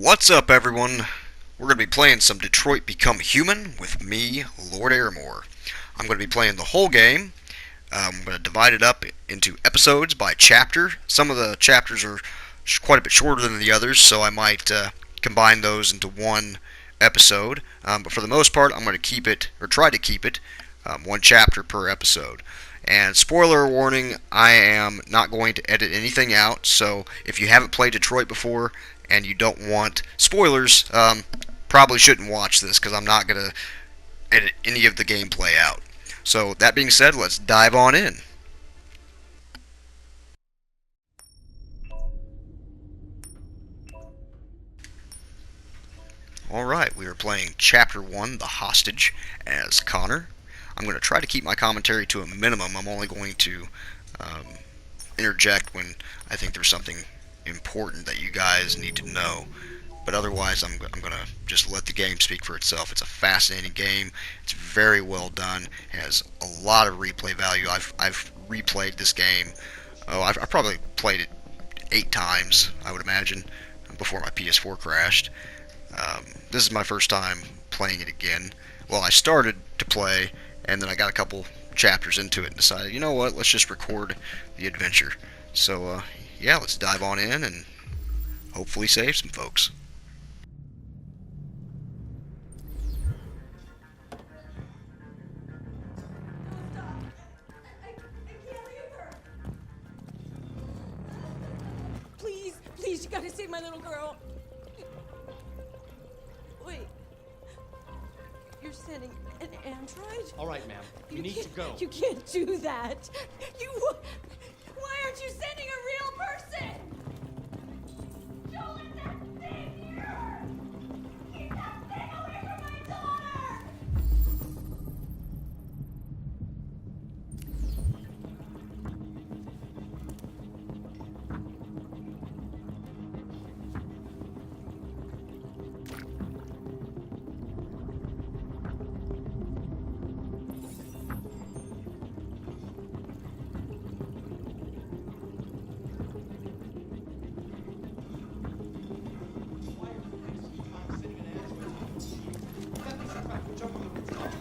What's up, everyone? We're going to be playing some Detroit Become Human with me, Lord Aramore. I'm going to be playing the whole game. I'm going to divide it up into episodes by chapter. Some of the chapters are quite a bit shorter than the others, so I might combine those into one episode. But for the most part, I'm going to keep it, or try to keep it, one chapter per episode. And spoiler warning, I am not going to edit anything out, so if you haven't played Detroit before and you don't want spoilers, probably shouldn't watch this because I'm not going to edit any of the gameplay out. So that being said, let's dive on in. Alright, we are playing Chapter 1, The Hostage, as Connor. I'm going to try to keep my commentary to a minimum. I'm only going to interject when I think there's something important that you guys need to know. But otherwise, I'm going to just let the game speak for itself. It's a fascinating game. It's very well done. It has a lot of replay value. I've replayed this game. I've probably played it 8 times, I would imagine, before my PS4 crashed. This is my first time playing it again. Well, I started to play, and then I got a couple chapters into it and decided, you know what, let's just record the adventure. So, yeah, let's dive on in and hopefully save some folks. Please, please, you gotta save my little girl. Wait. You're sending an android? All right, ma'am. You need to go. You can't do that. Why aren't you sending a real person? Don't let that thing here! Keep that thing away from my daughter!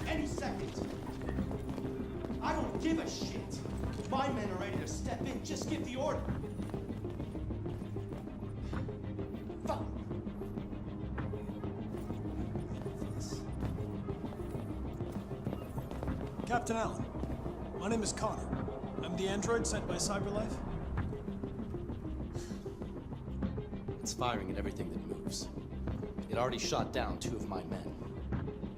Any second. I don't give a shit. My men are ready to step in. Just give the order. Fuck. Captain Allen, my name is Connor. I'm the android sent by CyberLife. It's firing at everything that moves. It already shot down 2 of my men.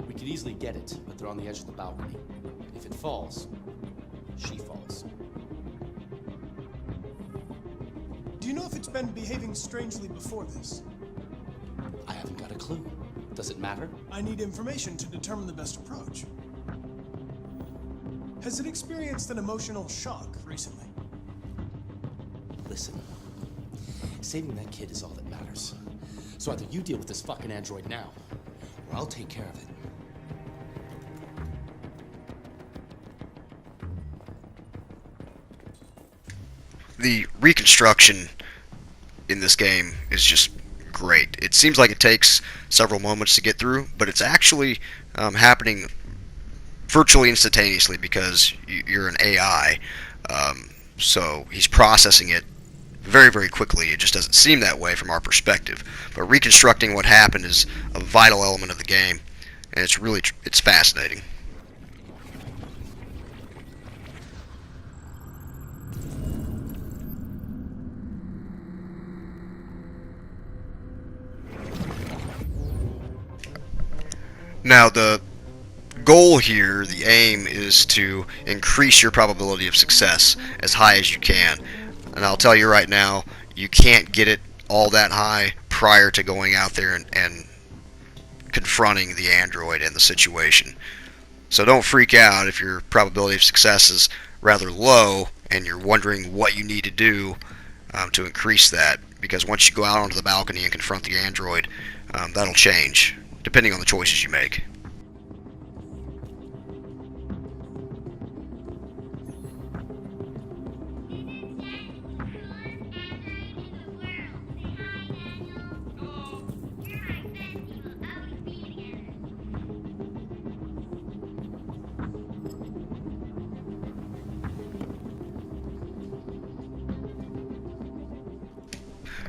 We could easily get it, but they're on the edge of the balcony. If it falls, she falls. Do you know if it's been behaving strangely before this? I haven't got a clue. Does it matter? I need information to determine the best approach. Has it experienced an emotional shock recently? Listen, saving that kid is all that matters. So either you deal with this fucking android now, or I'll take care of it. The reconstruction in this game is just great. It seems like it takes several moments to get through, but it's actually happening virtually instantaneously because you're an AI. So he's processing it very, very quickly. It just doesn't seem that way from our perspective. But reconstructing what happened is a vital element of the game, and it's fascinating. Now, the goal here, the aim, is to increase your probability of success as high as you can. And I'll tell you right now, you can't get it all that high prior to going out there and confronting the android and the situation. So don't freak out if your probability of success is rather low and you're wondering what you need to do to increase that. Because once you go out onto the balcony and confront the android, that'll change, depending on the choices you make.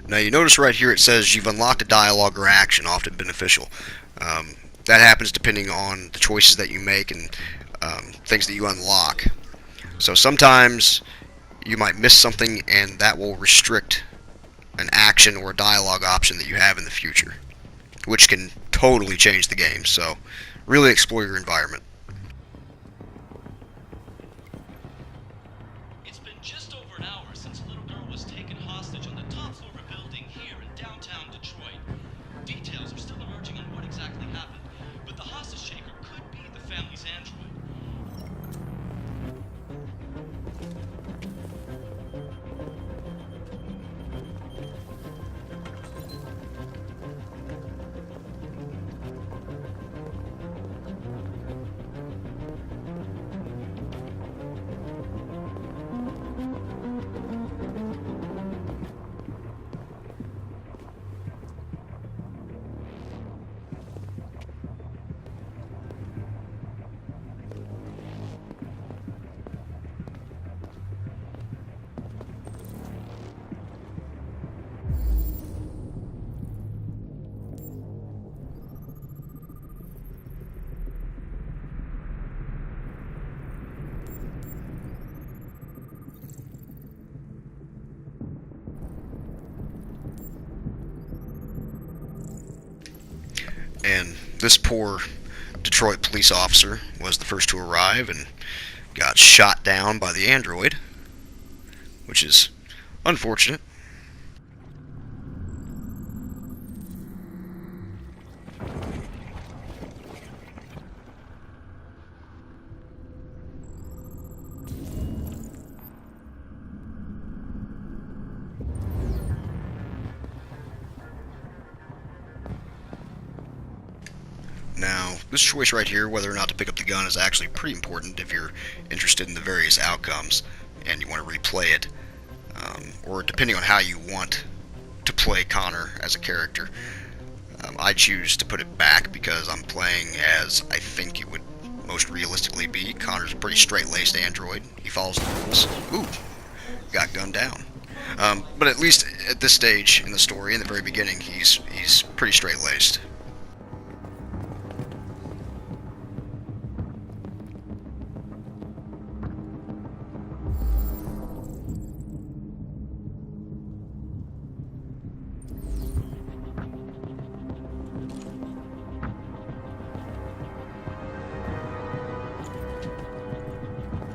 Now you notice right here it says you've unlocked a dialogue or action, often beneficial. That happens depending on the choices that you make and things that you unlock. So sometimes you might miss something and that will restrict an action or a dialogue option that you have in the future, which can totally change the game. So really explore your environment. It's been just over an hour since a little girl was taken hostage on the top floor of a building here in downtown Detroit. Details are still emerging on what exactly happened, but the hostage taker could be the family's android. And this poor Detroit police officer was the first to arrive and got shot down by the android, which is unfortunate. Now, this choice right here, whether or not to pick up the gun, is actually pretty important if you're interested in the various outcomes and you want to replay it, or depending on how you want to play Connor as a character. I choose to put it back because I'm playing as I think it would most realistically be. Connor's a pretty straight-laced android. He follows the rules. Ooh, got gunned down. But at least at this stage in the story, in the very beginning, he's pretty straight-laced.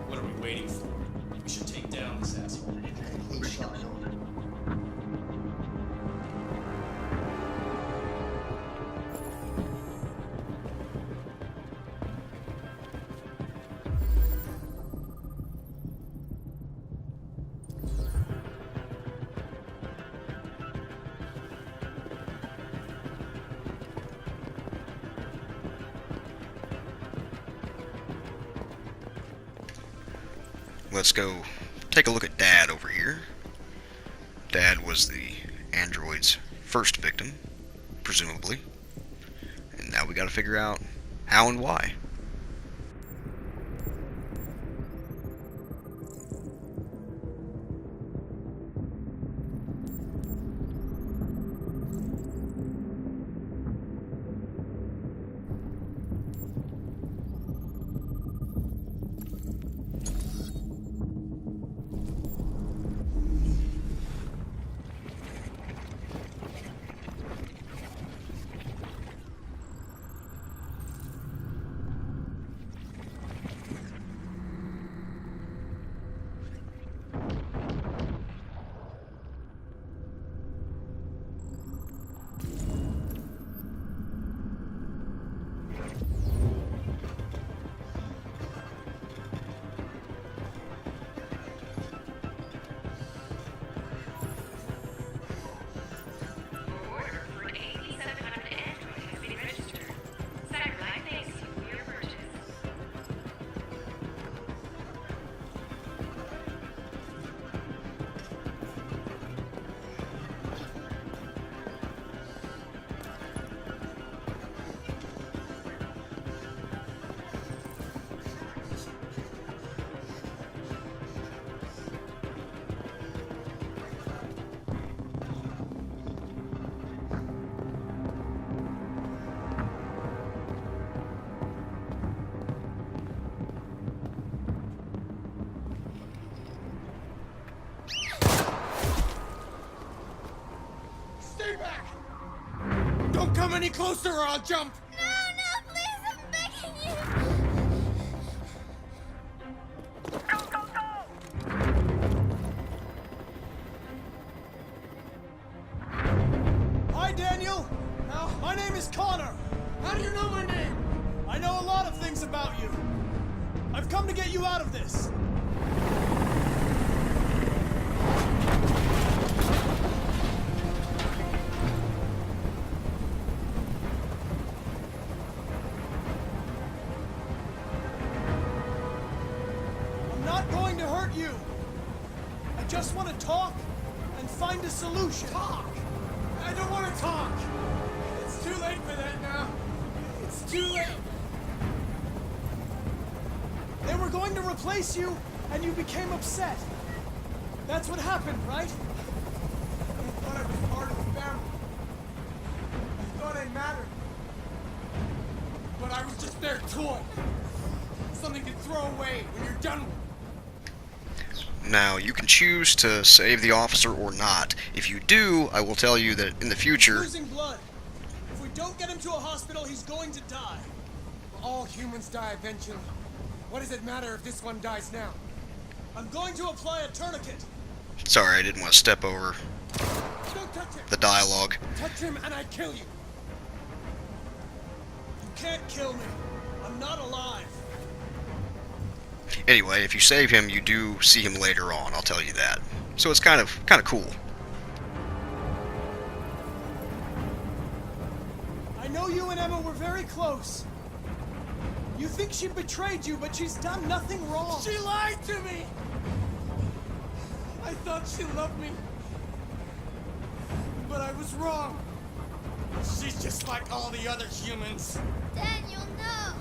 What are we waiting for? We should take down this asshole. Let's go take a look at Dad over here. Dad was the android's first victim, presumably. And now we gotta figure out how and why. any closer or I'll jump! No, please, I'm begging you! Hi, Daniel. My name is Connor. How do you know my name? I know a lot of things about you. I've come to get you out of this. I'm not going to hurt you. I just want to talk and find a solution. Talk! I don't want to talk! It's too late for that now. It's too late. They were going to replace you, and you became upset. That's what happened, right? I thought I was part of the family. I thought I mattered. But I was just their toy. Something to throw away when you're done with it. Now, you can choose to save the officer or not. If you do, I will tell you that in the future... Losing blood. If we don't get him to a hospital, he's going to die. All humans die eventually. What does it matter if this one dies now? I'm going to apply a tourniquet. Sorry, I didn't want to step over Don't touch him! the dialogue. Touch him and I kill you! You can't kill me. I'm not alive. Anyway, if you save him, you do see him later on, I'll tell you that. So it's kind of cool. I know you and Emma were very close. You think she betrayed you, but she's done nothing wrong. She lied to me! I thought she loved me. But I was wrong. She's just like all the other humans. Daniel, no!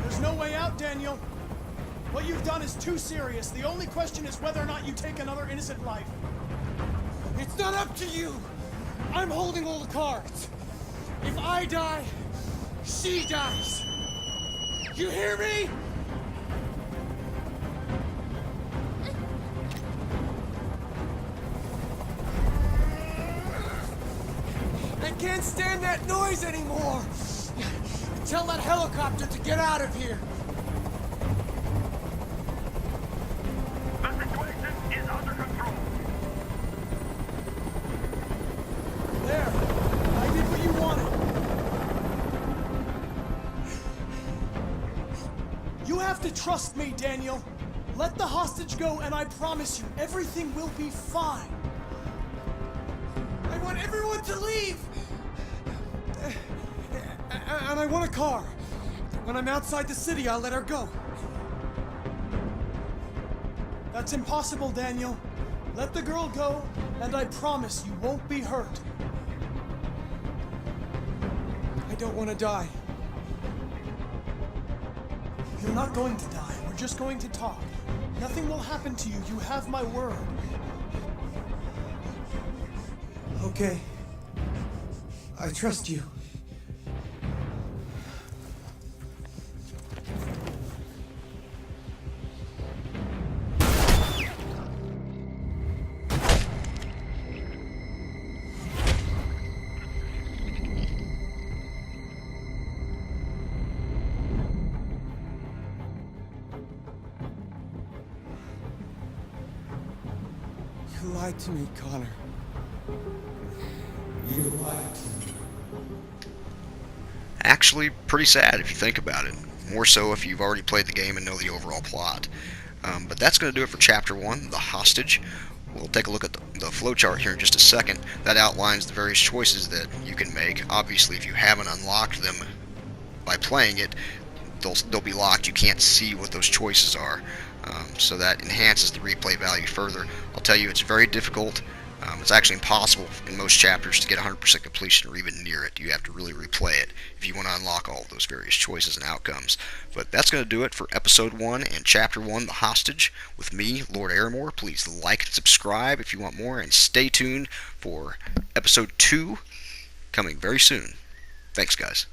There's no way out, Daniel. What you've done is too serious. The only question is whether or not you take another innocent life. It's not up to you. I'm holding all the cards. If I die, she dies. You hear me? I can't stand that noise anymore. Tell that helicopter to get out of here. The situation is under control. There. I did what you wanted. You have to trust me, Daniel. Let the hostage go, and I promise you, everything will be fine. I want everyone to leave. And I want a car. When I'm outside the city, I'll let her go. That's impossible, Daniel. Let the girl go, and I promise you won't be hurt. I don't want to die. You're not going to die. We're just going to talk. Nothing will happen to you. You have my word. Okay. I trust you. You lied to me, Connor. You lied to me. Actually, pretty sad if you think about it. More so if you've already played the game and know the overall plot. But that's going to do it for Chapter 1, The Hostage. We'll take a look at the flowchart here in just a second. That outlines the various choices that you can make. Obviously, if you haven't unlocked them by playing it, they'll be locked. You can't see what those choices are. So that enhances the replay value further. I'll tell you, it's very difficult. It's actually impossible in most chapters to get 100% completion or even near it. You have to really replay it if you want to unlock all of those various choices and outcomes. But that's going to do it for Episode 1 and Chapter 1, The Hostage, with me, Lord Aramore. Please like and subscribe if you want more, and stay tuned for Episode 2 coming very soon. Thanks, guys.